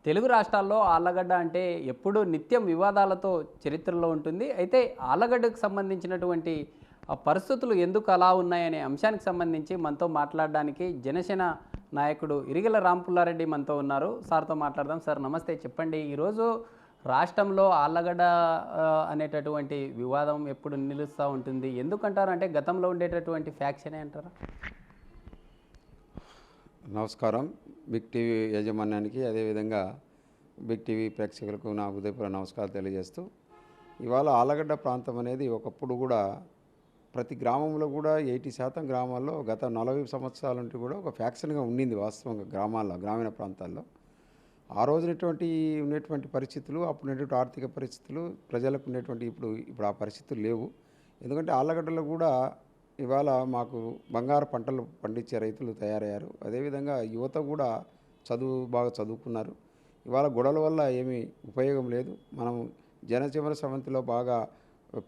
తెలుగు రాష్ట్రాల్లో ఆళ్ళగడ్డ అంటే ఎప్పుడూ నిత్యం వివాదాలతో చరిత్రలో ఉంటుంది. అయితే ఆళ్ళగడ్డకు సంబంధించినటువంటి పరిస్థితులు ఎందుకు అలా ఉన్నాయనే అంశానికి సంబంధించి మనతో మాట్లాడడానికి జనసేన నాయకుడు ఇరిగెల రాంపుల్లారెడ్డి మనతో ఉన్నారు. సార్తో మాట్లాడదాం. సార్ నమస్తే. చెప్పండి, ఈరోజు రాష్ట్రంలో ఆళ్ళగడ్డ అనేటటువంటి వివాదం ఎప్పుడు నిలుస్తూ ఉంటుంది, ఎందుకంటారు? అంటే గతంలో ఉండేటటువంటి ఫ్యాక్షనే అంటారా? నమస్కారం. బిగ్ టీవీ యాజమాన్యానికి, అదేవిధంగా బిగ్ టీవీ ప్రేక్షకులకు నా హృదయపూర్వక నమస్కారాలు తెలియజేస్తూ, ఇవాళ ఆళ్ళగడ్డ ప్రాంతం అనేది ఒకప్పుడు కూడా ప్రతి గ్రామంలో కూడా 80% గ్రామాల్లో గత 40 సంవత్సరాల నుండి కూడా ఒక ఫ్యాక్షన్గా ఉండింది. వాస్తవంగా గ్రామాల్లో, గ్రామీణ ప్రాంతాల్లో ఆ ఉన్నటువంటి పరిస్థితులు, అప్పుడు ఉన్నటువంటి ఆర్థిక పరిస్థితులు, ప్రజలకు ఉన్నటువంటి ఇప్పుడు ఆ పరిస్థితులు లేవు. ఎందుకంటే ఆళ్ళగడ్డలో కూడా ఇవాళ మాకు బంగారు పంటలు పండించే రైతులు తయారయ్యారు. అదేవిధంగా యువత కూడా బాగా చదువుకున్నారు. ఇవాళ గొడవల వల్ల ఏమీ ఉపయోగం లేదు. మనం జనజీవన సమితిలో బాగా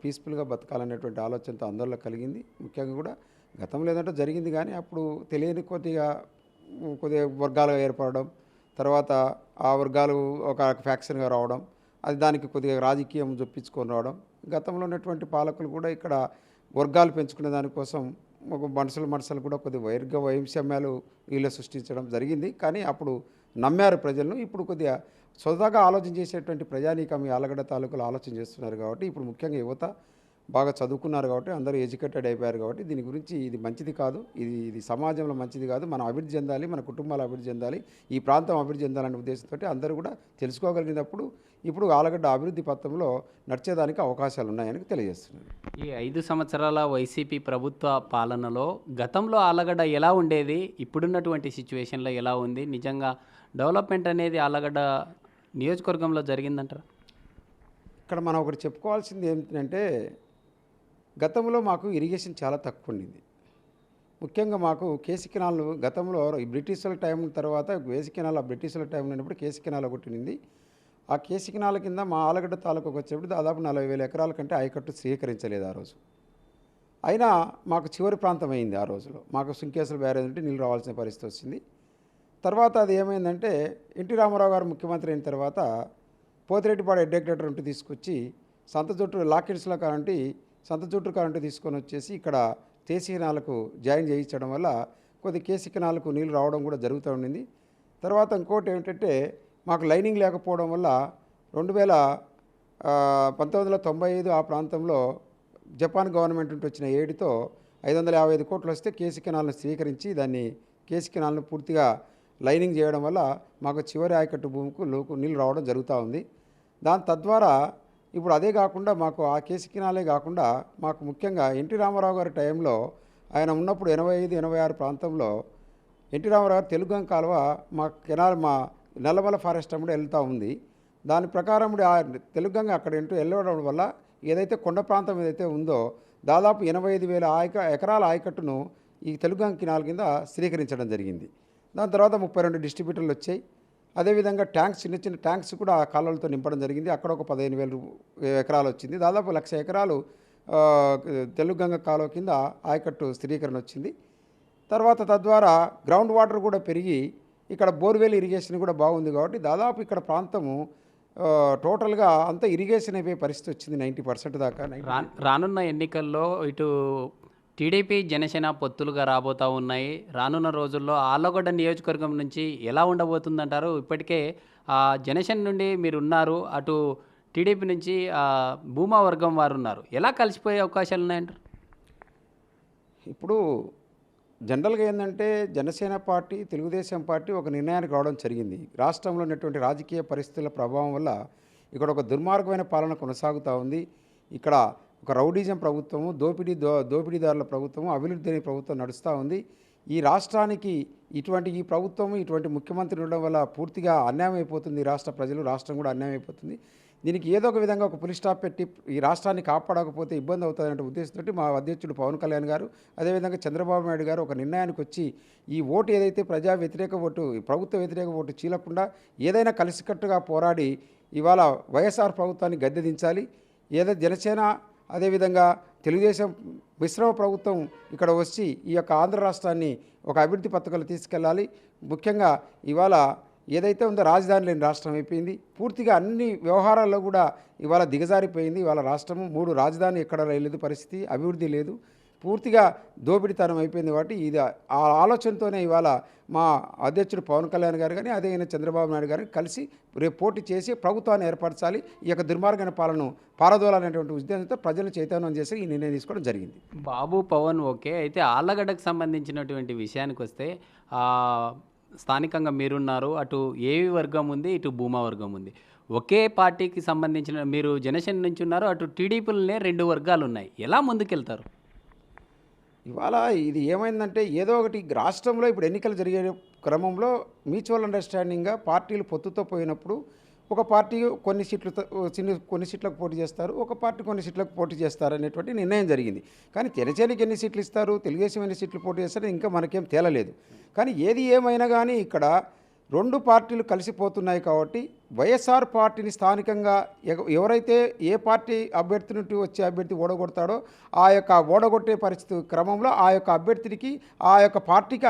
పీస్ఫుల్గా బతకాలనేటువంటి ఆలోచనతో అందరిలో కలిగింది. ముఖ్యంగా కూడా గతంలో ఏదంటే జరిగింది, కానీ అప్పుడు తెలియని కొద్దిగా వర్గాలుగా ఏర్పడడం, తర్వాత ఆ వర్గాలు ఒక ఫ్యాక్షన్గా రావడం, అది దానికి కొద్దిగా రాజకీయం చొప్పించుకొని రావడం. గతంలో ఉన్నటువంటి పాలకులు కూడా ఇక్కడ వర్గాలు పెంచుకునే దానికోసం ఒక మనుషులు కూడా కొద్దిగా వైషమ్యాలు వీళ్ళు సృష్టించడం జరిగింది. కానీ అప్పుడు నమ్మారు ప్రజలను. ఇప్పుడు కొద్దిగా సొంతగా ఆలోచన చేసేటువంటి ప్రజానీకం ఈ ఆళ్ళగడ్డ తాలూకులు ఆలోచన చేస్తున్నారు. కాబట్టి ఇప్పుడు ముఖ్యంగా యువత బాగా చదువుకున్నారు, కాబట్టి అందరూ ఎడ్యుకేటెడ్ అయిపోయారు. కాబట్టి దీని గురించి ఇది మంచిది కాదు, ఇది సమాజంలో మంచిది కాదు. మనం అభివృద్ధి చెందాలి, మన కుటుంబాలు అభివృద్ధి చెందాలి, ఈ ప్రాంతం అభివృద్ధి చెందాలనే ఉద్దేశంతో అందరూ కూడా తెలుసుకోగలిగినప్పుడు ఇప్పుడు ఆళ్ళగడ్డ అభివృద్ధి పథంలో నడిచేదానికి అవకాశాలు ఉన్నాయని తెలియజేస్తున్నారు. ఈ 5 సంవత్సరాల వైసీపీ ప్రభుత్వ పాలనలో గతంలో ఆళ్ళగడ్డ ఎలా ఉండేది, ఇప్పుడున్నటువంటి సిచ్యువేషన్లో ఎలా ఉంది? నిజంగా డెవలప్మెంట్ అనేది ఆళ్ళగడ్డ నియోజకవర్గంలో జరిగిందంటారా? ఇక్కడ మనం ఒకటి చెప్పుకోవాల్సింది ఏమిటంటే, గతంలో మాకు ఇరిగేషన్ చాలా తక్కువ ఉండింది. ముఖ్యంగా మాకు కేసీ కెనాల్ గతంలో ఈ బ్రిటిషుల టైం తర్వాత కేసీ కెనాల్ బ్రిటిషుల టైం ఉన్నప్పుడు కేసీ కెనాల్ ఒకటి ఉండింది. ఆ కేసీ కెనాల్ కింద మా ఆళ్ళగడ్డ తాలూకాకు వచ్చేప్పుడు దాదాపు 40,000 ఎకరాల కంటే ఆయకట్టు స్వీకరించలేదు ఆ రోజు. అయినా మాకు చివరి ప్రాంతం అయింది. ఆ రోజులో మాకు సుంకేశ్వర బ్యారేజ్ నుండి నీళ్ళు రావాల్సిన పరిస్థితి వచ్చింది. తర్వాత అది ఏమైందంటే, ఎన్టీ రామారావు గారు ముఖ్యమంత్రి అయిన తర్వాత పోతిరెడ్డిపాడు ఎడ్డెక్టేటర్ ఉంటూ తీసుకొచ్చి లాకెట్స్లో కరెంటు తీసుకొని వచ్చేసి ఇక్కడ కేసీ కెనాల్కు జాయిన్ చేయించడం వల్ల కేసీ కెనాల్కు నీళ్ళు రావడం కూడా జరుగుతూ ఉండింది. తర్వాత ఇంకోటి ఏమిటంటే, మాకు లైనింగ్ లేకపోవడం వల్ల 1995 ఆ ప్రాంతంలో జపాన్ గవర్నమెంట్ నుండి వచ్చిన ఎయిడ్తో 555 కోట్లు వస్తే కేసీ కెనాల్ను స్వీకరించి కేసీ కెనాల్ను పూర్తిగా లైనింగ్ చేయడం వల్ల మాకు చివరి ఆయకట్టు భూమికి నీళ్ళు రావడం జరుగుతూ ఉంది. తద్వారా ఇప్పుడు అదే కాకుండా మాకు ఆ కేసీ కెనాలే కాకుండా మాకు ముఖ్యంగా ఎన్టీ రామారావు గారి టైంలో ఆయన ఉన్నప్పుడు 85-86 ప్రాంతంలో ఎన్టీ రామారావు గారు తెలుగు కాలువ మా నల్లమల ఫారెస్ట్ అమ్మడి వెళ్తూ ఉంది. దాని ప్రకారం ఆ తెలుగంగ అక్కడ వెళ్ళడం వల్ల ఏదైతే కొండ ప్రాంతం ఏదైతే ఉందో దాదాపు 85,000 ఎకరాల ఆయకట్టును ఈ తెలుగంగ కెనాల్ కింద స్థిరీకరించడం జరిగింది. దాని తర్వాత 32 డిస్ట్రిబ్యూటర్లు వచ్చాయి. అదేవిధంగా చిన్న చిన్న ట్యాంక్స్ కూడా ఆ కాలువలతో నింపడం జరిగింది. అక్కడ ఒక 15,000 ఎకరాలు వచ్చింది. దాదాపు 1,00,000 ఎకరాలు తెలుగంగ కాలువ కింద ఆయకట్టు స్థిరీకరణ వచ్చింది. తర్వాత తద్వారా గ్రౌండ్ వాటర్ కూడా పెరిగి ఇక్కడ బోర్వెల్ ఇరిగేషన్ కూడా బాగుంది. కాబట్టి దాదాపు ఇక్కడ ప్రాంతము టోటల్గా అంతా ఇరిగేషన్ అయిపోయే పరిస్థితి వచ్చింది 90% దాకా. రానున్న ఎన్నికల్లో ఇటు టీడీపీ జనసేన పొత్తులుగా రాబోతూ ఉన్నాయి. రానున్న రోజుల్లో ఆళ్ళగడ్డ నియోజకవర్గం నుంచి ఎలా ఉండబోతుందంటారు? ఇప్పటికే జనసేన నుండి మీరు ఉన్నారు, అటు టీడీపీ నుంచి భూమా వర్గం వారు ఉన్నారు. ఎలా కలిసిపోయే అవకాశాలు ఉన్నాయంటారు? ఇప్పుడు జనరల్గా ఏంటంటే, జనసేన పార్టీ, తెలుగుదేశం పార్టీ ఒక నిర్ణయానికి రావడం జరిగింది. రాష్ట్రంలో ఉన్నటువంటి రాజకీయ పరిస్థితుల ప్రభావం వల్ల ఇక్కడ ఒక దుర్మార్గమైన పాలన కొనసాగుతూ ఉంది. ఇక్కడ ఒక రౌడీజం ప్రభుత్వము, దోపిడీదారుల ప్రభుత్వము, అభివృద్ధి అనే ప్రభుత్వం నడుస్తూ ఉంది. ఈ రాష్ట్రానికి ఈ ప్రభుత్వము, ఇటువంటి ముఖ్యమంత్రి ఉండడం వల్ల పూర్తిగా అన్యాయం అయిపోతుంది. రాష్ట్ర ప్రజలు, రాష్ట్రం కూడా అన్యాయం అయిపోతుంది. దీనికి ఏదో ఒక విధంగా ఒక పులి స్టాప్ పెట్టి ఈ రాష్ట్రాన్ని కాపాడకపోతే ఇబ్బంది అవుతుందనే ఉద్దేశంతో మా అధ్యక్షుడు పవన్ కళ్యాణ్ గారు, అదేవిధంగా చంద్రబాబు నాయుడు గారు ఒక నిర్ణయానికి వచ్చి ఈ ఓటు ఏదైతే ప్రజా వ్యతిరేక ఓటు, ప్రభుత్వ వ్యతిరేక ఓటు చీలకుండా ఏదైనా కలిసికట్టుగా పోరాడి ఇవాళ వైఎస్ఆర్ ప్రభుత్వాన్ని గద్దెదించాలి. ఏదైతే జనసేన అదేవిధంగా తెలుగుదేశం మిశ్రమ ప్రభుత్వం ఇక్కడ వచ్చి ఈ యొక్క ఆంధ్ర రాష్ట్రాన్ని ఒక అభివృద్ధి పథకాలు తీసుకెళ్ళాలి. ముఖ్యంగా ఇవాళ ఏదైతే ఉందో రాజధాని లేని రాష్ట్రం అయిపోయింది. పూర్తిగా అన్ని వ్యవహారాల్లో కూడా ఇవాళ దిగజారిపోయింది. ఇవాళ రాష్ట్రము 3 రాజధాని ఎక్కడ లేదు, పరిస్థితి అభివృద్ధి లేదు, పూర్తిగా దోపిడితనం అయిపోయింది. కాబట్టి ఇది ఆ ఆలోచనతోనే ఇవాళ మా అధ్యక్షుడు పవన్ కళ్యాణ్ గారు కానీ అదే చంద్రబాబు నాయుడు గారిని కలిసి రేపు పోటీ చేసి ప్రభుత్వాన్ని ఏర్పరచాలి, ఈ యొక్క దుర్మార్గమైన పాలన పారదోలాలనేటువంటి ఉద్దేశంతో ప్రజలు చైతన్యం చేసి ఈ నిర్ణయం తీసుకోవడం జరిగింది. బాబు పవన్ ఓకే. అయితే ఆళ్ళగడ్డకు సంబంధించినటువంటి విషయానికి వస్తే స్థానికంగా మీరున్నారు, అటు ఏవి వర్గం ఉంది, ఇటు భూమా వర్గం ఉంది. ఒకే పార్టీకి సంబంధించిన మీరు జనసేన నుంచి ఉన్నారు, అటు టీడీపీలనే 2 వర్గాలు ఉన్నాయి. ఎలా ముందుకెళ్తారు? ఇవాళ ఇది ఏమైందంటే ఏదో ఒకటి రాష్ట్రంలో ఇప్పుడు ఎన్నికలు జరిగే క్రమంలో మ్యూచువల్ అండర్స్టాండింగ్గా పార్టీలు పొత్తుతో పోయినప్పుడు ఒక పార్టీ కొన్ని సీట్లకు పోటీ చేస్తారు, ఒక పార్టీ కొన్ని సీట్లకు పోటీ చేస్తారు అనేటువంటి నిర్ణయం జరిగింది. కానీ జనసేనకి ఎన్ని సీట్లు ఇస్తారు, తెలుగుదేశం ఎన్ని సీట్లు పోటీ చేస్తారో ఇంకా మనకేం తేలలేదు. కానీ ఏది ఏమైనా కానీ ఇక్కడ 2 పార్టీలు కలిసిపోతున్నాయి. కాబట్టి వైఎస్ఆర్ పార్టీని స్థానికంగా ఎవరైతే ఏ పార్టీ అభ్యర్థి నుండి వచ్చే అభ్యర్థి ఓడగొడతాడో ఆ యొక్క ఓడగొట్టే పరిస్థితి క్రమంలో ఆ యొక్క అభ్యర్థికి ఆ యొక్క పార్టీకి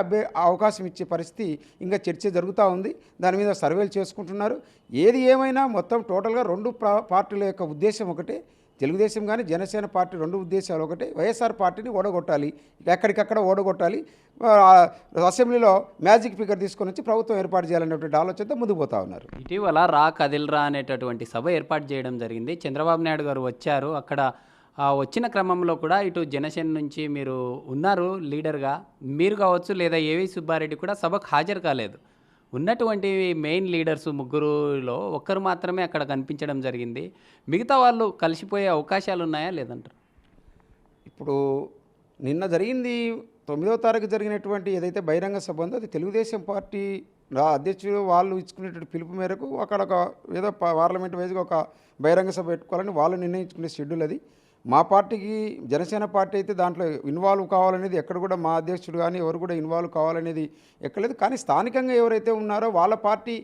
అవకాశం ఇచ్చే పరిస్థితి ఇంకా చర్చ జరుగుతూ ఉంది. దాని మీద సర్వేలు చేసుకుంటున్నారు. ఏది ఏమైనా మొత్తం టోటల్గా 2 పార్టీల యొక్క ఉద్దేశం ఒకటే. తెలుగుదేశం కానీ జనసేన పార్టీ 2 ఉద్దేశాలు ఒకటే. వైఎస్ఆర్ పార్టీని ఓడగొట్టాలి, ఎక్కడికక్కడ ఓడగొట్టాలి, అసెంబ్లీలో మ్యాజిక్ ఫిగర్ తీసుకొని వచ్చి ప్రభుత్వం ఏర్పాటు చేయాలనేటువంటి ఆలోచనతో ముందుకు పోతా ఉన్నారు. ఇటీవల రా కదిల్రా అనేటటువంటి సభ ఏర్పాటు చేయడం జరిగింది. చంద్రబాబు నాయుడు గారు వచ్చారు. అక్కడ వచ్చిన క్రమంలో కూడా ఇటు జనసేన నుంచి మీరు ఉన్నారు లీడర్గా, మీరు కావచ్చు లేదా ఏవి సుబ్బారెడ్డి కూడా సభకు హాజరు కాలేదు. ఉన్నటువంటి మెయిన్ లీడర్స్ 3లో ఒక్కరు మాత్రమే అక్కడ కనిపించడం జరిగింది. మిగతా వాళ్ళు కలిసిపోయే అవకాశాలు ఉన్నాయా లేదంటారు? ఇప్పుడు నిన్న జరిగింది 9వ తారీఖు జరిగినటువంటి ఏదైతే బహిరంగ సభ ఉందో అది తెలుగుదేశం పార్టీ అధ్యక్షుడు వాళ్ళు ఇచ్చుకునేటువంటి పిలుపు మేరకు అక్కడ ఏదో పార్లమెంట్ వైజ్గా ఒక బహిరంగ సభ పెట్టుకోవాలని వాళ్ళు నిర్ణయించుకునే షెడ్యూల్ అది. మా పార్టీకి జనసేన పార్టీ అయితే దాంట్లో ఇన్వాల్వ్ కావాలనేది ఎక్కడ కూడా మా అధ్యక్షుడు కానీ ఎవరు కూడా ఇన్వాల్వ్ కావాలనేది ఎక్కలేదు. కానీ స్థానికంగా ఎవరైతే ఉన్నారో వాళ్ళ పార్టీ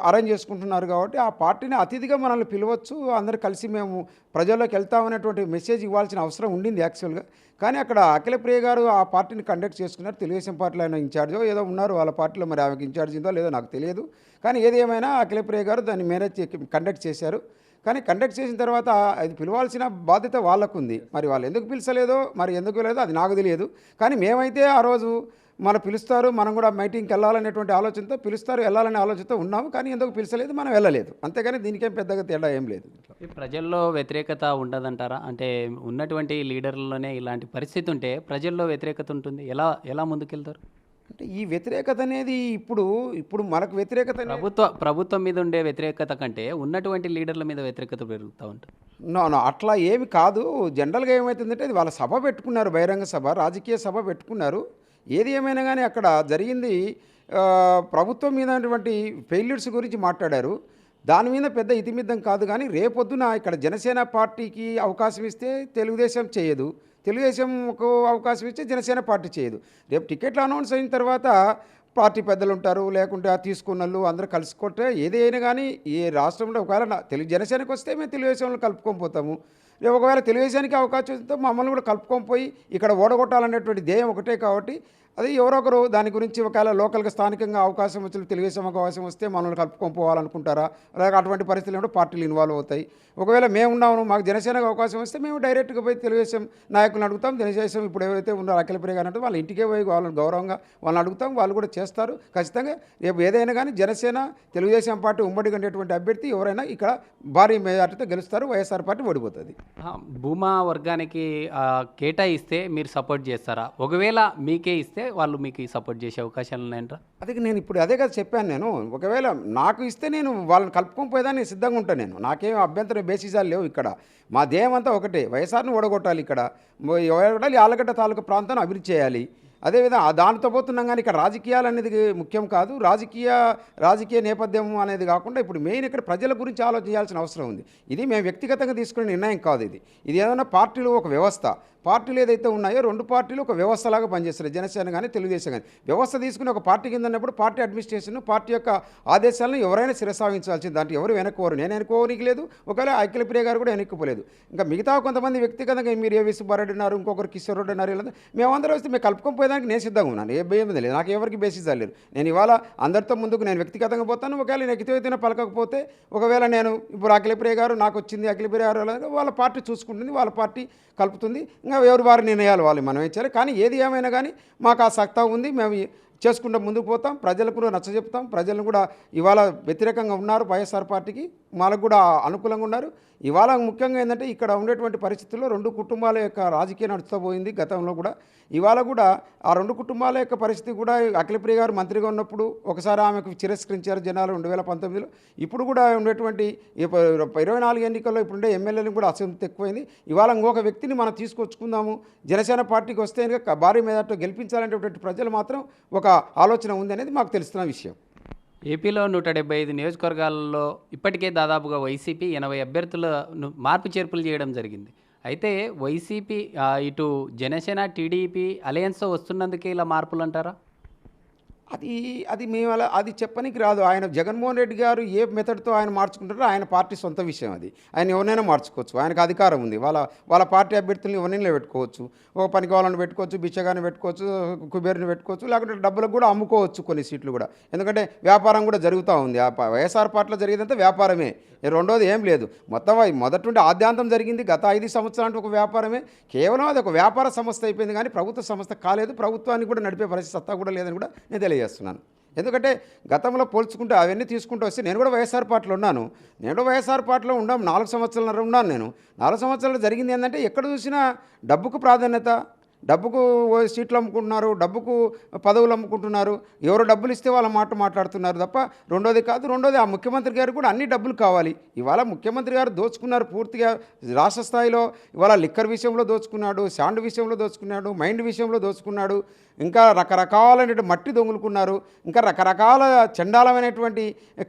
అరేంజ్ చేసుకుంటున్నారు కాబట్టి ఆ పార్టీని అతిథిగా మనల్ని పిలవచ్చు, అందరు కలిసి మేము ప్రజల్లోకి వెళ్తామనేటువంటి మెసేజ్ ఇవ్వాల్సిన అవసరం ఉండింది యాక్చువల్గా. కానీ అక్కడ అఖిలప్రియ గారు ఆ పార్టీని కండక్ట్ చేసుకున్నారు. తెలుగుదేశం పార్టీలో ఆయన ఇన్ఛార్జో ఏదో ఉన్నారు వాళ్ళ పార్టీలో, మరి ఆమెకి ఇన్ఛార్జ్ ఉందో లేదో నాకు తెలియదు. కానీ ఏది ఏమైనా అఖిలప్రియ గారు దాన్ని మేనేజ్ కండక్ట్ చేశారు. కానీ కండక్ట్ చేసిన తర్వాత అది పిలవాల్సిన బాధ్యత వాళ్ళకు ఉంది. మరి వాళ్ళు ఎందుకు పిలిచలేదో మరి ఎందుకు లేదో అది నాకు తెలియదు. కానీ మేమైతే ఆ రోజు మనం పిలుస్తారు, మనం కూడా మీటింగ్కి వెళ్ళాలనేటువంటి ఆలోచనతో పిలుస్తారు, వెళ్ళాలనే ఆలోచనతో ఉన్నాము. కానీ ఎందుకు పిలిచలేదు, మనం వెళ్ళలేదు. అంతేగాని దీనికేం పెద్దగా తేడా ఏం లేదు. ప్రజల్లో వ్యతిరేకత ఉండదంటారా? అంటే ఉన్నటువంటి లీడర్లలోనే ఇలాంటి పరిస్థితి ఉంటే ప్రజల్లో వ్యతిరేకత ఉంటుంది, ఎలా ముందుకెళ్తారు? అంటే ఈ వ్యతిరేకత అనేది ఇప్పుడు మనకు వ్యతిరేకత ప్రభుత్వం మీద ఉండే వ్యతిరేకత కంటే ఉన్నటువంటి లీడర్ల మీద వ్యతిరేకత పెరుగుతూ ఉంటుంది. నో అట్లా ఏమి కాదు. జనరల్గా ఏమవుతుందంటే అది వాళ్ళ సభ పెట్టుకున్నారు, బహిరంగ సభ, రాజకీయ సభ పెట్టుకున్నారు. ఏది ఏమైనా కానీ అక్కడ జరిగింది ప్రభుత్వం మీద ఉన్నటువంటి ఫెయిల్యూర్స్ గురించి మాట్లాడారు. దాని మీద పెద్ద ఇతిమిద్దం కాదు. కానీ రేపొద్దున ఇక్కడ జనసేన పార్టీకి అవకాశం ఇస్తే తెలుగుదేశం చేయదు, తెలుగుదేశంకు అవకాశం ఇస్తే జనసేన పార్టీ చేయదు. రేపు టికెట్లు అనౌన్స్ అయిన తర్వాత పార్టీ పెద్దలు ఉంటారు, లేకుంటే తీసుకున్న వాళ్ళు అందరూ కలుసుకుంటే ఏది అయినా కానీ ఈ రాష్ట్రంలో ఒకవేళ జనసేనకు వస్తే మేము తెలుగుదేశంలో కలుపుకొని పోతాము. రేపు ఒకవేళ తెలుగుదేశానికి అవకాశం ఇస్తే మమ్మల్ని కూడా కలుపుకొని పోయి ఇక్కడ ఓడగొట్టాలనేటువంటి ధ్యేయం ఒకటే. కాబట్టి అది ఎవరొకరు దాని గురించి ఒకవేళ లోకల్గా స్థానికంగా అవకాశం వచ్చి తెలుగుదేశం అవకాశం వస్తే మనల్ని కలుపుకొని పోవాలనుకుంటారా, అలాగే అటువంటి పరిస్థితుల్లో పార్టీలు ఇన్వాల్వ్ అవుతాయి. ఒకవేళ మేము ఉన్నాము, మాకు జనసేనకు అవకాశం వస్తే మేము డైరెక్ట్గా పోయి తెలుగుదేశం నాయకులను అడుగుతాం. జనసేన ఇప్పుడు ఎవరైతే ఉన్నారో అఖిలప్రియ గారు అంటే వాళ్ళ ఇంటికే పోయి వాళ్ళని గౌరవంగా వాళ్ళని అడుగుతాం, వాళ్ళు కూడా చేస్తారు ఖచ్చితంగా. రేపు ఏదైనా కానీ జనసేన తెలుగుదేశం పార్టీ ఉమ్మడిగా ఉండేటువంటి అభ్యర్థి ఎవరైనా ఇక్కడ భారీ మెజార్టీతో గెలుస్తారు, వైఎస్ఆర్ పార్టీ ఓడిపోతుంది. భూమా వర్గానికి కేటాయిస్తే మీరు సపోర్ట్ చేస్తారా? ఒకవేళ మీకే ఇస్తే వాళ్ళు మీకు సపోర్ట్ చేసే అవకాశాలు ఉన్నాయంటారా? అదే నేను ఇప్పుడు అదే కదా చెప్పాను. నేను ఒకవేళ నాకు ఇస్తే నేను వాళ్ళని కలుపుకొని పోయేదాన్ని సిద్ధంగా ఉంటాను. నాకేం అభ్యంతరం బేసిసాలు లేవు. ఇక్కడ మా ధ్యేయం అంతా ఒకటే, వైఎస్ఆర్ని ఓడగొట్టాలి, ఇక్కడ ఓడగొట్టాలి, ఆలగడ్డ తాలూకా ప్రాంతాన్ని అభివృద్ధి చేయాలి. అదేవిధంగా దానితో పోతున్నాం. కానీ ఇక్కడ రాజకీయాలు అనేది ముఖ్యం కాదు, రాజకీయ నేపథ్యం అనేది కాకుండా ఇప్పుడు మెయిన్ ఇక్కడ ప్రజల గురించి ఆలోచించాల్సిన అవసరం ఉంది. ఇది మేము వ్యక్తిగతంగా తీసుకునే నిర్ణయం కాదు. ఇది ఏదైనా పార్టీలు ఒక వ్యవస్థ, పార్టీలు ఏదైతే ఉన్నాయో రెండు పార్టీలు ఒక వ్యవస్థలాగా పనిచేస్తారు. జనసేన కానీ తెలుగుదేశం కానీ వ్యవస్థ తీసుకుని ఒక పార్టీ కింద ఉన్నప్పుడు పార్టీ అడ్మినిస్ట్రేషన్ పార్టీ యొక్క ఆదేశాలను ఎవరైనా శిరసావించాల్సింది. దాంట్లో ఎవరు వెనక్కోరు. నేను వెనుకోనికి లేదు, ఒకవేళ అఖిలప్రియ గారు కూడా వెనక్కిపోలేదు. ఇంకా మిగతా కొంతమంది వ్యక్తిగతంగా మీరు ఏ సుబ్బారెడ్డి ఉన్నారు, ఇంకొకరు కిషోర్ రెడ్డి ఉన్నారు, ఇలా మేమందరం వస్తే మేము కలుపుకోపోయేదానికి నేను సిద్ధంగా ఉన్నాను. ఏ భయం లేదు, నాకు ఎవరికి బేసిస్ లేరు. నేను ఇవాళ అందరితో ముందుకు నేను వ్యక్తిగతంగా పోతాను. ఒకవేళ నేను ఎక్కితే పలకకపోతే ఒకవేళ నేను ఇప్పుడు అఖిలప్రియ గారు నాకు వచ్చింది, అఖిలప్రియ గారు వాళ్ళ పార్టీ చూసుకుంటుంది, వాళ్ళ పార్టీ కలుపుతుంది. ఇంకా ఎవరు వారి నిర్ణయాలు వాళ్ళు మనం ఇచ్చారు. కానీ ఏది ఏమైనా కానీ మాకు ఆ సత్తా ఉంది, మేము చేసుకుంటూ ముందుకు పోతాం. ప్రజలకు కూడా నచ్చజెప్తాం. ప్రజలను కూడా ఇవాళ వ్యతిరేకంగా ఉన్నారు వైఎస్ఆర్ పార్టీకి, వాళ్ళకు కూడా అనుకూలంగా ఉన్నారు. ఇవాళ ముఖ్యంగా ఏంటంటే ఇక్కడ ఉండేటువంటి పరిస్థితుల్లో రెండు కుటుంబాల యొక్క రాజకీయం నడుస్తూ పోయింది గతంలో కూడా. ఇవాళ కూడా ఆ రెండు కుటుంబాల యొక్క పరిస్థితి కూడా అఖిలప్రియ గారు మంత్రిగా ఉన్నప్పుడు ఒకసారి ఆమెకు తిరస్కరించారు జనాలు 2019లో. ఇప్పుడు కూడా ఉండేటువంటి 24 ఎన్నికల్లో ఇప్పుడుండే ఎమ్మెల్యేలను కూడా అసంతృప్తి ఎక్కువైంది. ఇవాళ ఇంకొక వ్యక్తిని మనం తీసుకొచ్చుకుందాము, జనసేన పార్టీకి వస్తే భారీ మేధాతో గెలిపించాలనేటువంటి ప్రజలు మాత్రం ఒక ఆలోచన ఉంది అనేది మాకు తెలుస్తున్న విషయం. ఏపీలో 175 నియోజకవర్గాల్లో ఇప్పటికే దాదాపుగా వైసీపీ 80 అభ్యర్థులను మార్పు చేర్పులు చేయడం జరిగింది. అయితే వైసీపీ ఇటు జనసేన టీడీపీ అలయన్స్తో వస్తున్నందుకే ఇలా మార్పులు అంటారా? అది మేము అది చెప్పనికి రాదు. ఆయన జగన్మోహన్ రెడ్డి గారు ఏ మెథడ్తో ఆయన మార్చుకుంటారో ఆయన పార్టీ సొంత విషయం. అది ఆయన ఎవరైనా మార్చుకోవచ్చు, ఆయనకు అధికారం ఉంది. వాళ్ళ పార్టీ అభ్యర్థులను ఎవరిని పెట్టుకోవచ్చు, ఒక పనికి వాళ్ళని పెట్టుకోవచ్చు, బిచ్చగాని పెట్టుకోవచ్చు, కుబేరుని పెట్టుకోవచ్చు, లేకుంటే డబ్బులకు కూడా అమ్ముకోవచ్చు కొన్ని సీట్లు కూడా. ఎందుకంటే వ్యాపారం కూడా జరుగుతూ ఉంది. వైఎస్ఆర్ పార్టీలో జరిగేదంతా వ్యాపారమే, రెండోది ఏం లేదు. మొత్తం మొదటి నుండి ఆద్యాంతం జరిగింది గత 5 సంవత్సరాలు ఒక వ్యాపారమే. కేవలం అది ఒక వ్యాపార సంస్థ అయిపోయింది, కానీ ప్రభుత్వ సంస్థ కాలేదు. ప్రభుత్వాన్ని కూడా నడిపే పరిస్థితి సత్తా కూడా లేదని కూడా నేను తెలియజేస్తున్నాను. ఎందుకంటే గతంలో పోల్చుకుంటే అవన్నీ తీసుకుంటూ వస్తే నేను కూడా వైఎస్ఆర్ పార్టీలో ఉన్నాను. నేను వైఎస్ఆర్ పార్టీలో 4 సంవత్సరాలన్నర ఉన్నాను. నేను 4 సంవత్సరాలు జరిగింది ఏంటంటే ఎక్కడ చూసినా డబ్బుకు ప్రాధాన్యత, డబ్బుకు సీట్లు అమ్ముకుంటున్నారు, డబ్బుకు పదవులు అమ్ముకుంటున్నారు. ఎవరు డబ్బులు ఇస్తే వాళ్ళ మాట మాట్లాడుతున్నారు తప్ప రెండోది కాదు. రెండోది ఆ ముఖ్యమంత్రి గారు కూడా అన్ని డబ్బులు కావాలి. ఇవాళ ముఖ్యమంత్రి గారు దోచుకున్నారు పూర్తిగా రాష్ట్ర స్థాయిలో. ఇవాళ లిక్కర్ విషయంలో దోచుకున్నాడు, శాండ్ విషయంలో దోచుకున్నాడు, మైండ్ విషయంలో దోచుకున్నాడు, ఇంకా రకరకాలైన మట్టి దొంగులుకున్నారు, ఇంకా రకరకాల చండాలమైనటువంటి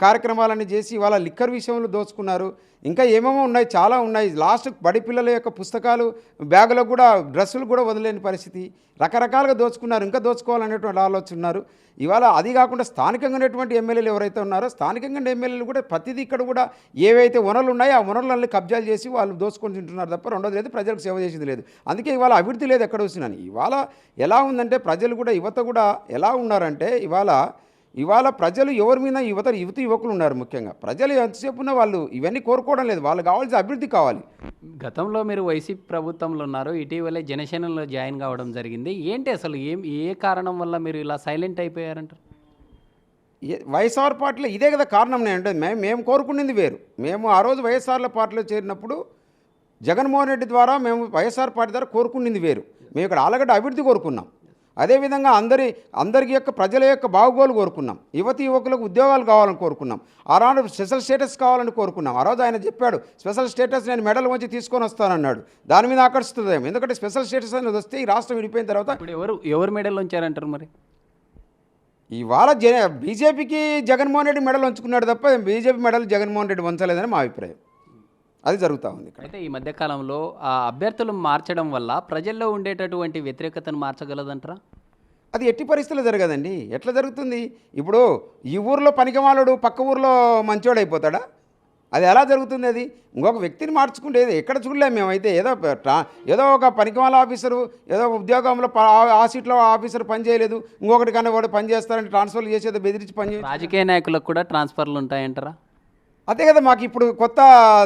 కార్యక్రమాలన్నీ చేసి ఇవాళ లిక్కర్ విషయంలో దోచుకున్నారు. ఇంకా ఏమేమో ఉన్నాయి, చాలా ఉన్నాయి. లాస్ట్ బడి పిల్లల యొక్క పుస్తకాలు, బ్యాగులకు కూడా డ్రెస్సులు కూడా వదిలేని పరిస్థితి. రకరకాలుగా దోచుకున్నారు, ఇంకా దోచుకోవాలనేటువంటి ఆలోచన ఉన్నారు. ఇవాళ అది కాకుండా స్థానికంగా ఉన్నటువంటి ఎమ్మెల్యేలు ఎవరైతే ఉన్నారో స్థానికంగా ఎమ్మెల్యేలు కూడా ప్రతిదీ ఇక్కడ కూడా ఏవైతే వనరులు ఉన్నాయో ఆ వనరులన్నీ కబ్జాలు చేసి వాళ్ళు దోచుకొని తింటున్నారు తప్ప రెండోది లేదు, ప్రజలకు సేవ చేసింది లేదు. అందుకే ఇవాళ అభివృద్ధి లేదు ఎక్కడ వచ్చినాను. ఇవాళ ఎలా ఉందంటే ప్రజలు కూడా యువత కూడా ఎలా ఉన్నారంటే ఇవాళ ప్రజలు ఎవరి మీద యువకులు ఉన్నారు. ముఖ్యంగా ప్రజలు ఎంతసేపు ఉన్న వాళ్ళు ఇవన్నీ కోరుకోవడం లేదు, వాళ్ళకి కావాల్సిన అభివృద్ధి కావాలి. గతంలో మీరు వైసీపీ ప్రభుత్వంలో ఉన్నారు, ఇటీవలే జనసేనలో జాయిన్ కావడం జరిగింది. ఏంటి అసలు ఏ కారణం వల్ల మీరు ఇలా సైలెంట్ అయిపోయారంటారు? వైఎస్ఆర్ పార్టీలో ఇదే కదా కారణం. అంటే మేము కోరుకునేది వేరు. మేము ఆ రోజు వైఎస్ఆర్ల పార్టీలో చేరినప్పుడు జగన్మోహన్ రెడ్డి ద్వారా మేము వైఎస్ఆర్ పార్టీ ద్వారా కోరుకునేది వేరు. మేము ఇక్కడ ఆలగడ్డ అభివృద్ధి కోరుకున్నాం. అదేవిధంగా అందరి యొక్క ప్రజల యొక్క బాగోగులు కోరుకున్నాం. యువకులకు ఉద్యోగాలు కావాలని కోరుకున్నాం. ఆ రోజు స్పెషల్ స్టేటస్ కావాలని కోరుకున్నాం. ఆ రోజు ఆయన చెప్పాడు స్పెషల్ స్టేటస్ నేను మెడల్ వచ్చి తీసుకొని వస్తానన్నాడు. దాని మీద ఆకర్షిస్తుందేమో, ఎందుకంటే స్పెషల్ స్టేటస్ అనేది వస్తే ఈ రాష్ట్రం విడిపోయిన తర్వాత ఇప్పుడు ఎవరు మెడల్ ఉంచారంటారు? మరి ఇవాళ బీజేపీకి జగన్మోహన్ రెడ్డి మెడల్ ఉంచుకున్నాడు తప్ప బీజేపీ మెడల్ జగన్మోహన్ రెడ్డి ఉంచలేదని మా అభిప్రాయం. అది జరుగుతూ ఉంది. అయితే ఈ మధ్యకాలంలో ఆ అభ్యర్థులు మార్చడం వల్ల ప్రజల్లో ఉండేటటువంటి వ్యతిరేకతను మార్చగలదంటారా? అది ఎట్టి పరిస్థితుల్లో జరగదండి. ఎట్లా జరుగుతుంది? ఇప్పుడు ఈ ఊరిలో పనికిమాలుడు పక్క ఊరిలో మంచోడు అయిపోతాడా? అది ఎలా జరుగుతుంది? అది ఇంకొక వ్యక్తిని మార్చుకుంటే ఎక్కడ చూడలేము మేమైతే. ఏదో ఒక పనికిమాల ఆఫీసరు ఏదో ఉద్యోగంలో ఆ సీట్లో ఆఫీసర్ పని చేయలేదు, ఇంకొకటి కానీ వాడు పని చేస్తారని ట్రాన్స్ఫర్లు చేసేదో బెదిరించి పని. రాజకీయ నాయకులకు కూడా ట్రాన్స్ఫర్లు ఉంటాయంటారా? అదే కదా మాకు ఇప్పుడు కొత్త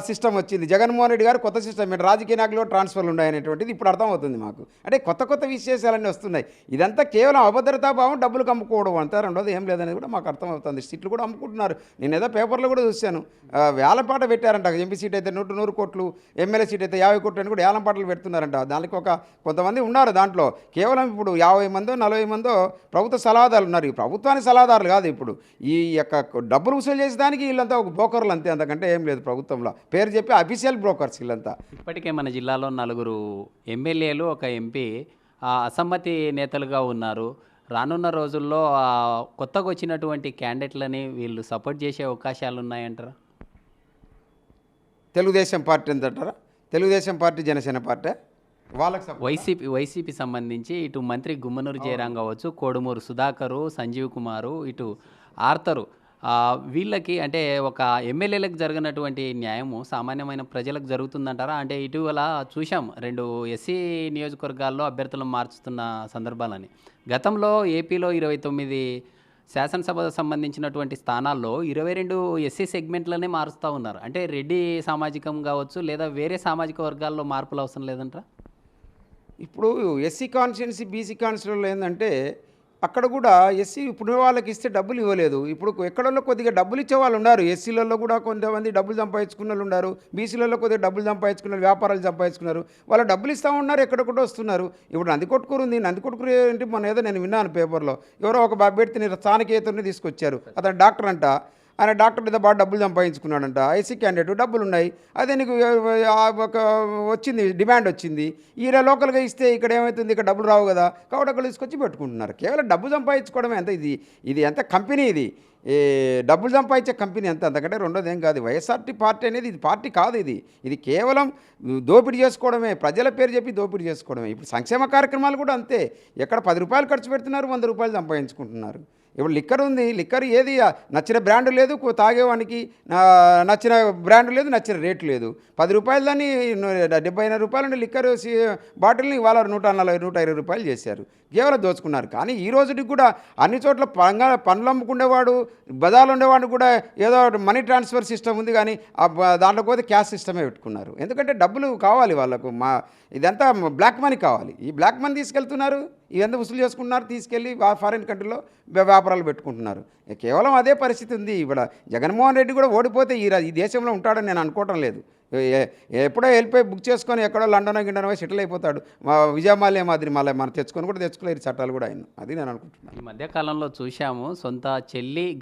సిస్టమ్ వచ్చింది. జగన్మోహన్ రెడ్డి గారు కొత్త సిస్టమ్ ఏంటి, రాజకీయ నాయకులు ట్రాన్స్ఫర్లు ఉన్నాయనేటువంటిది ఇప్పుడు అర్థమవుతుంది మాకు. అంటే కొత్త విశేషాలన్నీ వస్తున్నాయి. ఇదంతా కేవలం అభద్రతాభావం, డబ్బులు అమ్ముకోవడం అంతా. రెండోది ఏం లేదనేది కూడా మాకు అర్థమవుతుంది. సీట్లు కూడా అమ్ముకుంటున్నారు. నేను ఏదో పేపర్లో కూడా చూశాను, వేలంపాట పెట్టారంట. ఎంపీ సీట్ అయితే 100 కోట్లు, ఎమ్మెల్యే సీట్ అయితే 50 కోట్లు అని కూడా వేలంపాటలు పెడుతున్నారంట. దానికి కొంతమంది ఉన్నారు దాంట్లో. కేవలం ఇప్పుడు 50 మందో 40 మందో ప్రభుత్వ సలహాదారులు ఉన్నారు. ఈ ప్రభుత్వానికి సలహాదారులు కాదు. ఇప్పుడు ఈ యొక్క డబ్బులు వసూలు చేసేదానికి వీళ్ళంతా ఒక బ్రోకర్లు అంతే, అంతకంటే ఏం లేదు. ప్రభుత్వంలో పేరు చెప్పి అఫీషియల్ బ్రోకర్స్ వీళ్ళంతా. ఇప్పటికే మన జిల్లాలో 4 ఎమ్మెల్యేలు, 1 ఎంపీ అసమ్మతి నేతలుగా ఉన్నారు. రానున్న రోజుల్లో కొత్తగా వచ్చినటువంటి క్యాండిడేట్లని వీళ్ళు సపోర్ట్ చేసే అవకాశాలు ఉన్నాయంటారా? తెలుగుదేశం పార్టీ ఎంతంటారా? తెలుగుదేశం పార్టీ జనసేన పార్టీ వాళ్ళకి support. వైసీపీ సంబంధించి ఇటు మంత్రి గుమ్మనూరు జయరాం కావచ్చు, కోడుమూరు సుధాకరు, సంజీవ్ కుమారు, ఇటు ఆర్తరు, వీళ్ళకి అంటే ఒక ఎమ్మెల్యేలకు జరిగినటువంటి న్యాయము సామాన్యమైన ప్రజలకు జరుగుతుందంటారా? అంటే ఇటీవల చూసాం 2 ఎస్సీ నియోజకవర్గాల్లో అభ్యర్థులను మార్చుతున్న సందర్భాలని. గతంలో ఏపీలో 29 శాసనసభ సంబంధించినటువంటి స్థానాల్లో 22 ఎస్సీ సెగ్మెంట్లనే మారుస్తూ ఉన్నారు. అంటే రెడ్డి సామాజికం కావచ్చు లేదా వేరే సామాజిక వర్గాల్లో మార్పులు అవసరం లేదంటారా? ఇప్పుడు ఎస్సీ కాన్స్టిట్యున్సీ బీసీ కాన్స్టిట్యూన్సీలో ఏంటంటే అక్కడ కూడా ఎస్సీ ఇప్పుడు వాళ్ళకి ఇస్తే డబ్బులు ఇవ్వలేదు. ఇప్పుడు ఎక్కడల్లో కొద్దిగా డబ్బులు ఇచ్చే వాళ్ళు ఉన్నారు. ఎస్సీలలో కూడా కొంతమంది డబ్బులు సంపాదించుకున్న వాళ్ళు ఉన్నారు. బీసీలలో కొద్దిగా డబ్బులు సంపాదించుకున్నారు, వ్యాపారాలు సంపాదించుకున్నారు. వాళ్ళు డబ్బులు ఇస్తూ ఉన్నారు, ఎక్కడెక్కడో వస్తున్నారు. ఇప్పుడు నందికొట్కూరు ఉంది. నందికొట్కూరు ఏంటి మొన్న ఏదో నేను విన్నాను పేపర్లో, ఎవరో ఒక అభ్యర్థిని స్థానికేతరుని తీసుకొచ్చారు. అతను డాక్టర్ అంట. ఆయన డాక్టర్ మీద బాగా డబ్బులు సంపాదించుకున్నాడంట. ఐసీ క్యాండిడేట్ డబ్బులు ఉన్నాయి. అదే నీకు ఒక వచ్చింది, డిమాండ్ వచ్చింది. ఈయన లోకల్గా ఇస్తే ఇక్కడ ఏమవుతుంది, ఇక్కడ డబ్బులు రావు కదా, కాబట్టి అక్కడ తీసుకొచ్చి పెట్టుకుంటున్నారు. కేవలం డబ్బు సంపాదించుకోవడమే ఎంత. ఇది ఎంత కంపెనీ, ఈ డబ్బులు సంపాదించే కంపెనీ ఎంత, అంతకంటే రెండోది ఏం కాదు. వైఎస్ఆర్టీ పార్టీ అనేది ఇది పార్టీ కాదు. ఇది కేవలం దోపిడీ చేసుకోవడమే, ప్రజల పేరు చెప్పి దోపిడీ చేసుకోవడమే. ఇప్పుడు సంక్షేమ కార్యక్రమాలు కూడా అంతే. ఎక్కడ 10 రూపాయలు ఖర్చు పెడుతున్నారు, 100 రూపాయలు సంపాదించుకుంటున్నారు. ఇప్పుడు లిక్కర్ ఉంది, లిక్కర్ ఏది నచ్చిన బ్రాండ్ లేదు, తాగేవానికి నచ్చిన బ్రాండ్ లేదు, నచ్చిన రేటు లేదు. 10 రూపాయలు దాన్ని 70-80 రూపాయలు లిక్కర్ బాటిల్ని ఇవాళ 140-120 రూపాయలు చేశారు. కేవలం దోచుకున్నారు. కానీ ఈ రోజుకి కూడా అన్ని చోట్ల పండ్లు అమ్ముకునేవాడు, బజార్లో ఉండేవాడు కూడా ఏదో మనీ ట్రాన్స్ఫర్ సిస్టమ్ ఉంది, కానీ దాంట్లో పోతే క్యాష్ సిస్టమే పెట్టుకున్నారు. ఎందుకంటే డబ్బులు కావాలి వాళ్ళకు. ఇదంతా బ్లాక్ మనీ కావాలి. ఈ బ్లాక్ మనీ తీసుకెళ్తున్నారు, ఇవన్నీ వసూలు చేసుకుంటున్నారు, తీసుకెళ్ళి ఫారిన్ కంట్రీలో వ్యాపారాలు పెట్టుకుంటున్నారు. కేవలం అదే పరిస్థితి ఉంది. ఇప్పుడు జగన్మోహన్ రెడ్డి కూడా ఓడిపోతే ఈ దేశంలో ఉంటాడని నేను అనుకోవటం లేదు. ఎప్పుడో వెళ్ళిపోయి బుక్ చేసుకొని ఎక్కడో లండన్ గిండన్ పోయి సెటిల్ అయిపోతాడు. విజయమాల్య మాదిరి మళ్ళీ మనం తెచ్చుకోలేరు చట్టాలు కూడా ఆయన. అది నేను అనుకుంటున్నాను. ఈ మధ్యకాలంలో చూశాము,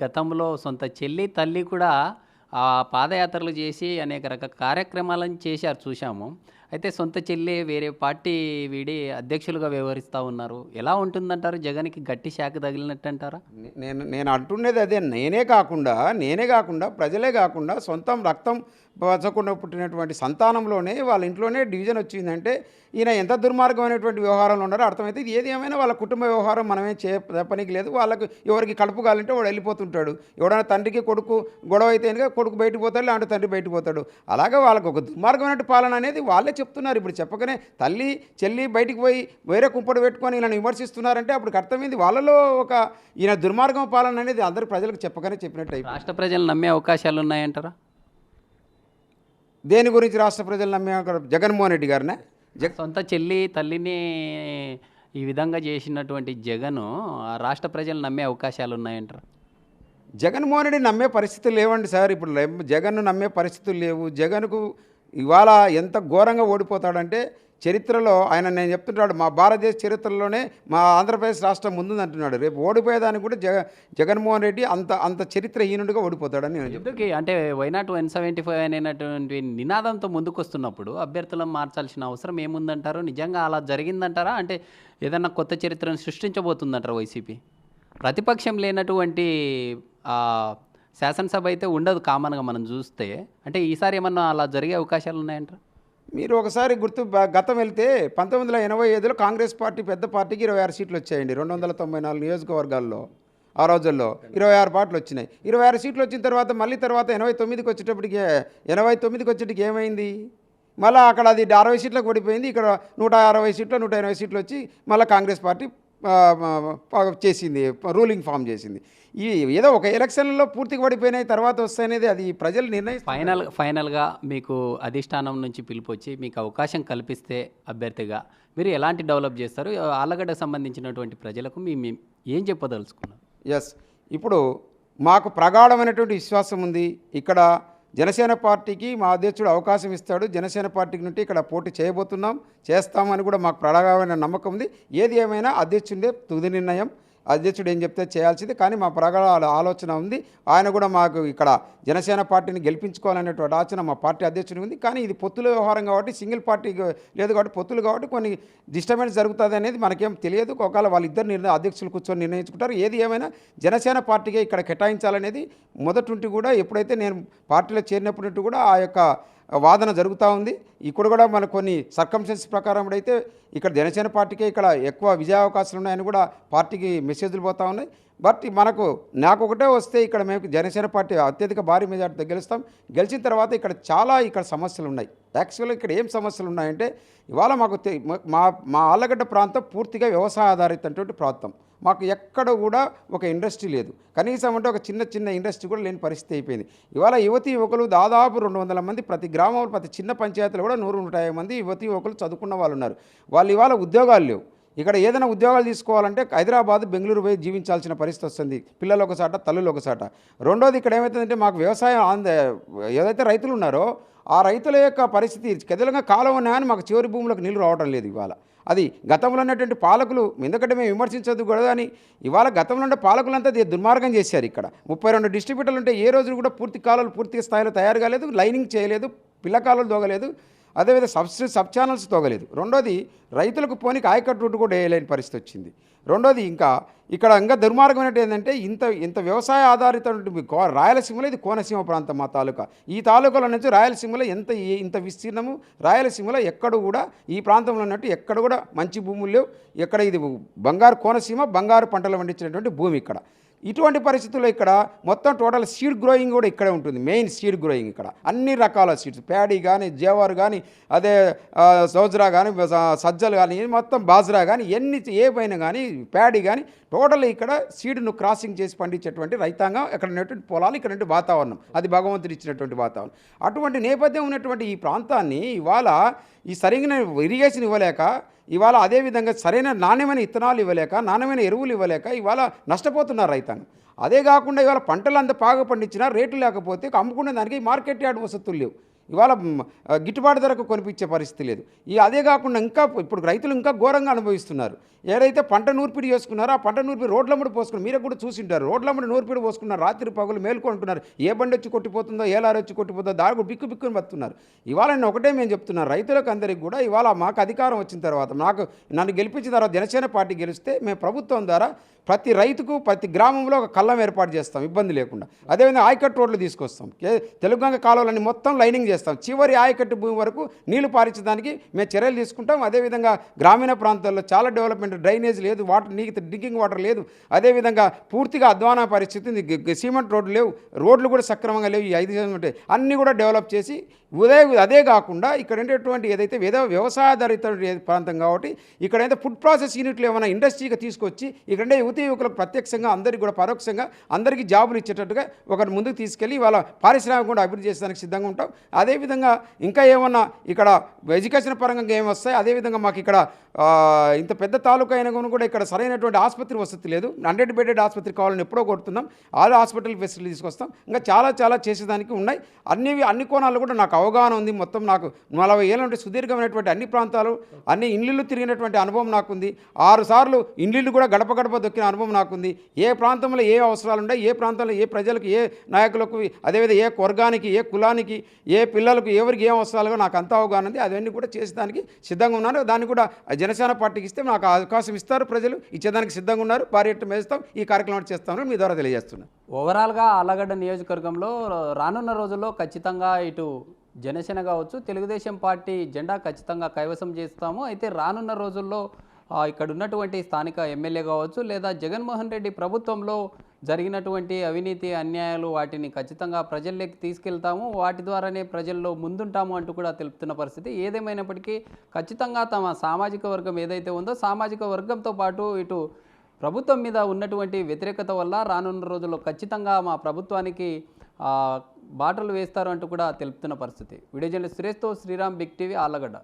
గతంలో సొంత చెల్లి తల్లి కూడా పాదయాత్రలు చేసి అనేక రకాల కార్యక్రమాలను చేశారు చూశాము. అయితే సొంత చెల్లి వేరే పార్టీ వీడి అధ్యక్షులుగా వ్యవహరిస్తూ ఉన్నారు. ఎలా ఉంటుందంటారు? జగన్కి గట్టి శాఖ తగిలినట్టు అంటారా? నేను అంటున్నది అదే. నేనే కాకుండా ప్రజలే కాకుండా సొంతం రక్తం పంచకుండా పుట్టినటువంటి సంతానంలోనే వాళ్ళ ఇంట్లోనే డివిజన్ వచ్చిందంటే ఈయన ఎంత దుర్మార్గమైనటువంటి వ్యవహారంలో ఉన్నారో అర్థమైతే. ఇది ఏది ఏమైనా వాళ్ళ కుటుంబ వ్యవహారం, మనమే చెప్పనీకి లేదు. వాళ్ళకు ఎవరికి కడుపు కావాలంటే వాడు వెళ్ళిపోతుంటాడు. ఎవడైనా తండ్రికి కొడుకు గొడవ అయితే కొడుకు బయటకు పోతాడు, లేదంటే తండ్రి బయటకు పోతాడు. అలాగే వాళ్ళకు ఒక దుర్మార్గమైన పాలన అనేది వాళ్ళే చెప్తున్నారు. ఇప్పుడు చెప్పకనే తల్లి చెల్లి బయటికి పోయి వేరే కుంపడి పెట్టుకొని ఈయన విమర్శిస్తున్నారంటే అప్పుడు అర్థమైంది వాళ్ళలో ఒక ఈయన దుర్మార్గం పాలన అనేది అందరు ప్రజలకు చెప్పకనే చెప్పినట్టు. రాష్ట్ర ప్రజలు నమ్మే అవకాశాలు ఉన్నాయంటారా? దేని గురించి రాష్ట్ర ప్రజలు నమ్మే? జగన్మోహన్ రెడ్డి గారినే. సొంత చెల్లి తల్లిని ఈ విధంగా చేసినటువంటి జగను రాష్ట్ర ప్రజలు నమ్మే అవకాశాలు ఉన్నాయంటారా? జగన్మోహన్ రెడ్డి నమ్మే పరిస్థితులు లేవండి సార్. ఇప్పుడు జగన్ను నమ్మే పరిస్థితులు లేవు. జగన్కు ఇవాళ ఎంత ఘోరంగా ఓడిపోతాడంటే చరిత్రలో ఆయన, నేను చెప్తుంటాడు, మా భారతదేశ చరిత్రలోనే మా ఆంధ్రప్రదేశ్ రాష్ట్రం ముందుంది అంటున్నాడు. రేపు ఓడిపోయేదానికి కూడా జగన్మోహన్ రెడ్డి అంత చరిత్రహీనుడిగా ఓడిపోతాడని నేను చెప్తాను. అంటే వైనాట్ 175 అనేటువంటి నినాదంతో ముందుకొస్తున్నప్పుడు అభ్యర్థులను మార్చాల్సిన అవసరం ఏముందంటారు? నిజంగా అలా జరిగిందంటారా? అంటే ఏదన్నా కొత్త చరిత్రను సృష్టించబోతుందంటారా వైసీపీ? ప్రతిపక్షం లేనటువంటి శాసనసభ అయితే ఉండదు కామన్గా మనం చూస్తే. అంటే ఈసారి ఏమన్నా అలా జరిగే అవకాశాలు ఉన్నాయంటారా? మీరు ఒకసారి గతం వెళ్తే 1985లో కాంగ్రెస్ పార్టీ పెద్ద పార్టీకి 26 సీట్లు వచ్చాయండి. 294 నియోజకవర్గాల్లో ఆ రోజుల్లో 26 పార్టీలు వచ్చినాయి. 26 సీట్లు వచ్చిన తర్వాత మళ్ళీ 89కి వచ్చేటప్పటికి ఏమైంది? మళ్ళీ అక్కడ అది 60 సీట్లకు పడిపోయింది. ఇక్కడ 160 సీట్లు 180 సీట్లు వచ్చి మళ్ళీ కాంగ్రెస్ పార్టీ చేసింది, రూలింగ్ ఫామ్ చేసింది. ఏదో ఒక ఎలక్షన్లో పూర్తిగా పడిపోయినాయి, తర్వాత వస్తాయనేది అది ప్రజలు నిర్ణయిస్తారు. ఫైనల్గా మీకు అధిష్టానం నుంచి పిలుపు వచ్చి మీకు అవకాశం కల్పిస్తే అభ్యర్థిగా మీరు ఎలాంటి డెవలప్ చేస్తారు? ఆళ్ళగడ్డకు సంబంధించినటువంటి ప్రజలకు మేము ఏం చెప్పదలుచుకున్నాం? ఇప్పుడు మాకు ప్రగాఢమైనటువంటి విశ్వాసం ఉంది. ఇక్కడ జనసేన పార్టీకి మా అధ్యక్షుడు అవకాశం ఇస్తాడు. జనసేన పార్టీకి నుండి ఇక్కడ పోటీ చేస్తామని కూడా మాకు ప్రగాఢమైన నమ్మకం ఉంది. ఏది ఏమైనా అధ్యక్షుడే తుది నిర్ణయం. అధ్యక్షుడు ఏం చెప్తే చేయాల్సింది. కానీ మా ప్రగాఢ ఆలోచన ఉంది. ఆయన కూడా మాకు ఇక్కడ జనసేన పార్టీని గెలిపించుకోవాలనేటువంటి ఆలోచన మా పార్టీ అధ్యక్షుడికి ఉంది. కానీ ఇది పొత్తుల వ్యవహారం కాబట్టి, సింగిల్ పార్టీ లేదు కాబట్టి, పొత్తులు కాబట్టి కొన్ని డిస్టర్బెన్స్ జరుగుతుంది అనేది మనకేం తెలియదు. ఒకవేళ వాళ్ళిద్దరు అధ్యక్షులు కూర్చొని నిర్ణయించుకుంటారు. ఏది ఏమైనా జనసేన పార్టీకే ఇక్కడ కేటాయించాలనేది మొదటి కూడా, ఎప్పుడైతే నేను పార్టీలో చేరినప్పటి కూడా ఆ యొక్క వాదన జరుగుతూ ఉంది. ఇక్కడ కూడా మన కొన్ని సర్కమ్స్టెన్స్ ప్రకారం అయితే ఇక్కడ జనసేన పార్టీకే ఇక్కడ ఎక్కువ విజయావకాశాలు ఉన్నాయని కూడా పార్టీకి మెసేజ్లు పోతూ ఉన్నాయి. బట్ నాకు ఒకటే వస్తే ఇక్కడ మేము జనసేన పార్టీ అత్యధిక భారీ మెజార్టీతో గెలుస్తాం. గెలిచిన తర్వాత ఇక్కడ సమస్యలు ఉన్నాయి. యాక్చువల్గా ఇక్కడ ఏం సమస్యలు ఉన్నాయంటే ఇవాళ మాకు మా ఆళ్ళగడ్డ ప్రాంతం పూర్తిగా వ్యవసాయ ఆధారితమైనటువంటి ప్రాంతం. మాకు ఎక్కడ కూడా ఒక ఇండస్ట్రీ లేదు. కనీసం అంటే ఒక చిన్న ఇండస్ట్రీ కూడా లేని పరిస్థితి అయిపోయింది. ఇవాళ యువతీ యువకులు దాదాపు 200 మంది ప్రతి గ్రామంలో ప్రతి చిన్న పంచాయతీలో కూడా 100-150 మంది యువతీ యువకులు చదువుకున్న వాళ్ళు ఉన్నారు. వాళ్ళు ఇవాళ ఉద్యోగాలు లేవు. ఇక్కడ ఏదైనా ఉద్యోగాలు తీసుకోవాలంటే హైదరాబాద్ బెంగళూరు పోయి జీవించాల్సిన పరిస్థితి వస్తుంది. పిల్లలు ఒకసాట, తల్లులు ఒకసాట. రెండోది ఇక్కడ ఏమవుతుందంటే మాకు వ్యవసాయం ఏదైతే రైతులు ఉన్నారో ఆ రైతుల యొక్క పరిస్థితి కెదలంగా కాలం ఉన్నాయని మాకు చివరి భూములకు నీళ్లు రావడం లేదు. ఇవాళ అది గతంలో ఉన్నటువంటి పాలకులు ఎందుకంటే మేము విమర్శించదు కూడా అని ఇవాళ గతంలో ఉండే పాలకులంతా దుర్మార్గం చేశారు. ఇక్కడ 32 డిస్ట్రిబ్యూటర్లు ఉంటే ఏ రోజు కూడా పూర్తి స్థాయిలో తయారు కాలేదు, లైనింగ్ చేయలేదు, పిల్లకాలు దోగలేదు, అదేవిధంగా సబ్ ఛానల్స్ తోగలేదు. రెండోది రైతులకు పోనీకి ఆయకట్టు రూట్ కూడా వేయలేని పరిస్థితి వచ్చింది. రెండోది ఇక్కడ దుర్మార్గం ఏంటంటే ఇంత వ్యవసాయ ఆధారిత రాయలసీమలో ఇది కోనసీమ ప్రాంతం మా తాలూకా. ఈ తాలూకాలో నుంచి రాయలసీమలో ఇంత విస్తీర్ణము రాయలసీమలో ఎక్కడ కూడా ఈ ప్రాంతంలో ఉన్నట్టు ఎక్కడ కూడా మంచి భూములు లేవు. ఎక్కడ ఇది కోనసీమ బంగారు పంటలు పండించినటువంటి భూమి ఇక్కడ. ఇటువంటి పరిస్థితుల్లో ఇక్కడ మొత్తం టోటల్ సీడ్ గ్రోయింగ్ కూడా ఇక్కడే ఉంటుంది. మెయిన్ సీడ్ గ్రోయింగ్ ఇక్కడ అన్ని రకాల సీడ్స్, ప్యాడీ కానీ, జేవారు కానీ, అదే సౌజరా కానీ, సజ్జలు కానీ, మొత్తం బాజ్రా కానీ, ఏవైనా కానీ, ప్యాడీ కానీ టోటల్ ఇక్కడ సీడ్ను క్రాసింగ్ చేసి పండించేటువంటి రైతాంగం ఇక్కడ ఉన్నటువంటి పొలాలు, ఇక్కడ ఉన్నటువంటి వాతావరణం అది భగవంతుడు ఇచ్చినటువంటి వాతావరణం. అటువంటి నేపథ్యం ఉన్నటువంటి ఈ ప్రాంతాన్ని ఇవాళ ఈ సరైన ఇరిగేషన్ ఇవ్వలేక, ఇవాళ అదేవిధంగా సరైన నాణ్యమైన ఇత్తనాలు ఇవ్వలేక, నాణ్యమైన ఎరువులు ఇవ్వలేక ఇవాళ నష్టపోతున్నారు రైతాంగం. అదే కాకుండా ఇవాళ పంటలు అంత బాగా పండించినా రేట్లు లేకపోతే అమ్ముకునే దానికి మార్కెట్ యార్డ్ వసతులు లేవు. ఇవాళ గిట్టుబాటు ధరకు కొనిపించే పరిస్థితి లేదు. అదే కాకుండా ఇప్పుడు రైతులు ఇంకా ఘోరంగా అనుభవిస్తున్నారు. ఏదైతే పంట నూర్పిడి చేసుకున్నారో ఆ పంట నూర్పిడి రోడ్లమ్మడి పోసుకున్నారు. మీరే కూడా చూసింటారు. రోడ్లమ్మడి నూర్పిడి పోసుకున్నారు. రాత్రి పగులు మేల్కొంటున్నారు. ఏ బండి వచ్చి కొట్టిపోతుందో, ఏ లారీ వచ్చి కొట్టిపోతుందో దాని కూడా బిక్కుని బతున్నారు. ఇవాళ నేను ఒకటే మేము చెప్తున్నాను రైతులకు అందరికీ కూడా, ఇవాళ మాకు అధికారం వచ్చిన తర్వాత నన్ను గెలిపించిన తర్వాత జనసేన పార్టీ గెలిస్తే మేము ప్రభుత్వం ద్వారా ప్రతి రైతుకు ప్రతి గ్రామంలో ఒక కళ్ళం ఏర్పాటు చేస్తాం ఇబ్బంది లేకుండా. అదేవిధంగా ఆయకట్టు రోడ్లు తీసుకొస్తాం. తెలుగుగంగ కాలువలన్నీ మొత్తం లైనింగ్ చేస్తాం. చివరి ఆయకట్టు భూమి వరకు నీళ్లు పారించడానికి మేము చర్యలు తీసుకుంటాం. అదేవిధంగా గ్రామీణ ప్రాంతాల్లో చాలా డెవలప్మెంట్, డ్రైనేజ్ లేదు, డ్రింకింగ్ వాటర్ లేదు. అదేవిధంగా పూర్తిగా అధ్వాన పరిస్థితి, సిమెంట్ రోడ్లు లేవు, రోడ్లు కూడా సక్రమంగా లేవు. ఈ 5 సంవత్సరాలు అన్నీ కూడా డెవలప్ చేసి అదే కాకుండా ఇక్కడ ఉండేటువంటి ఏదైతే వ్యవసాయాధారిత ప్రాంతం కాబట్టి ఇక్కడైతే ఫుడ్ ప్రాసెస్ యూనిట్లు ఏమైనా ఇండస్ట్రీగా తీసుకొచ్చి ఇక్కడ యువతీ యువకులకు ప్రత్యక్షంగా అందరికీ కూడా పరోక్షంగా అందరికీ జాబులు ఇచ్చేటట్టుగా ఒకటి ముందుకు తీసుకెళ్ళి వాళ్ళ పారిశ్రామిక కూడా అభివృద్ధి చేసేదానికి సిద్ధంగా ఉంటాం. అదేవిధంగా ఇంకా ఏమన్నా ఇక్కడ ఎడ్యుకేషన్ పరంగా ఏమి వస్తాయి. అదేవిధంగా మాకు ఇక్కడ ఇంత పెద్ద తాలూకా అయినా కూడా ఇక్కడ సరైనటువంటి ఆసుపత్రి వసతి లేదు. 100 బెడెడ్ ఆసుపత్రి కావాలని ఎప్పుడో కొడుతున్నాం. హాస్పిటల్ ఫెసిలిటీ తీసుకొస్తాం. ఇంకా చాలా చేసేదానికి ఉన్నాయి. అన్ని కోణాలు కూడా నాకు అవగాహన ఉంది. మొత్తం నాకు 40 ఏళ్ళ నుండి సుదీర్ఘమైనటువంటి అన్ని ప్రాంతాలు, అన్ని ఇండ్లు తిరిగినటువంటి అనుభవం నాకుంది. 6 సార్లు ఇండ్లు కూడా గడప దొక్కిన అనుభవం నాకుంది. ఏ ప్రాంతంలో ఏ అవసరాలు ఉన్నాయి, ఏ ప్రాంతంలో ఏ ప్రజలకు, ఏ నాయకులకు, అదేవిధంగా ఏ వర్గానికి, ఏ కులానికి, ఏ పిల్లలకు, ఎవరికి ఏం అవసరాలుగా నాకు అంత అవగాహన ఉంది. అవన్నీ కూడా చేసేదానికి సిద్ధంగా ఉన్నాను. దాన్ని కూడా జనసేన పార్టీకి ఇస్తే నాకు అవకాశం ఇస్తారు. ప్రజలు ఇచ్చేదానికి సిద్ధంగా ఉన్నారు. భారీ ఎత్తున వేస్తాం. ఈ కార్యక్రమం చేస్తామని మీ ద్వారా తెలియజేస్తున్నాను. ఓవరాల్గా ఆళ్ళగడ్డ నియోజకవర్గంలో రానున్న రోజుల్లో ఖచ్చితంగా ఇటు జనసేన కావచ్చు, తెలుగుదేశం పార్టీ జెండా ఖచ్చితంగా కైవసం చేస్తాము. అయితే రానున్న రోజుల్లో ఇక్కడ ఉన్నటువంటి స్థానిక ఎమ్మెల్యే కావచ్చు, లేదా జగన్మోహన్ రెడ్డి ప్రభుత్వంలో జరిగినటువంటి అవినీతి అన్యాయాలు వాటిని ఖచ్చితంగా ప్రజల్లోకి తీసుకెళ్తాము, వాటి ద్వారానే ప్రజల్లో ముందుంటాము అంటూ కూడా తెలుపుతున్న పరిస్థితి. ఏదేమైనప్పటికీ ఖచ్చితంగా తమ సామాజిక వర్గం ఏదైతే ఉందో సామాజిక వర్గంతో పాటు ఇటు ప్రభుత్వం మీద ఉన్నటువంటి వ్యతిరేకత వల్ల రానున్న రోజుల్లో ఖచ్చితంగా మా ప్రభుత్వానికి బాటలు వేస్తారు అంటూ కూడా తెలుపుతున్న పరిస్థితి. వీడియో జర్నలిస్ట్ సురేష్తో శ్రీరామ్, బిగ్ టీవీ, ఆళ్ళగడ్డ.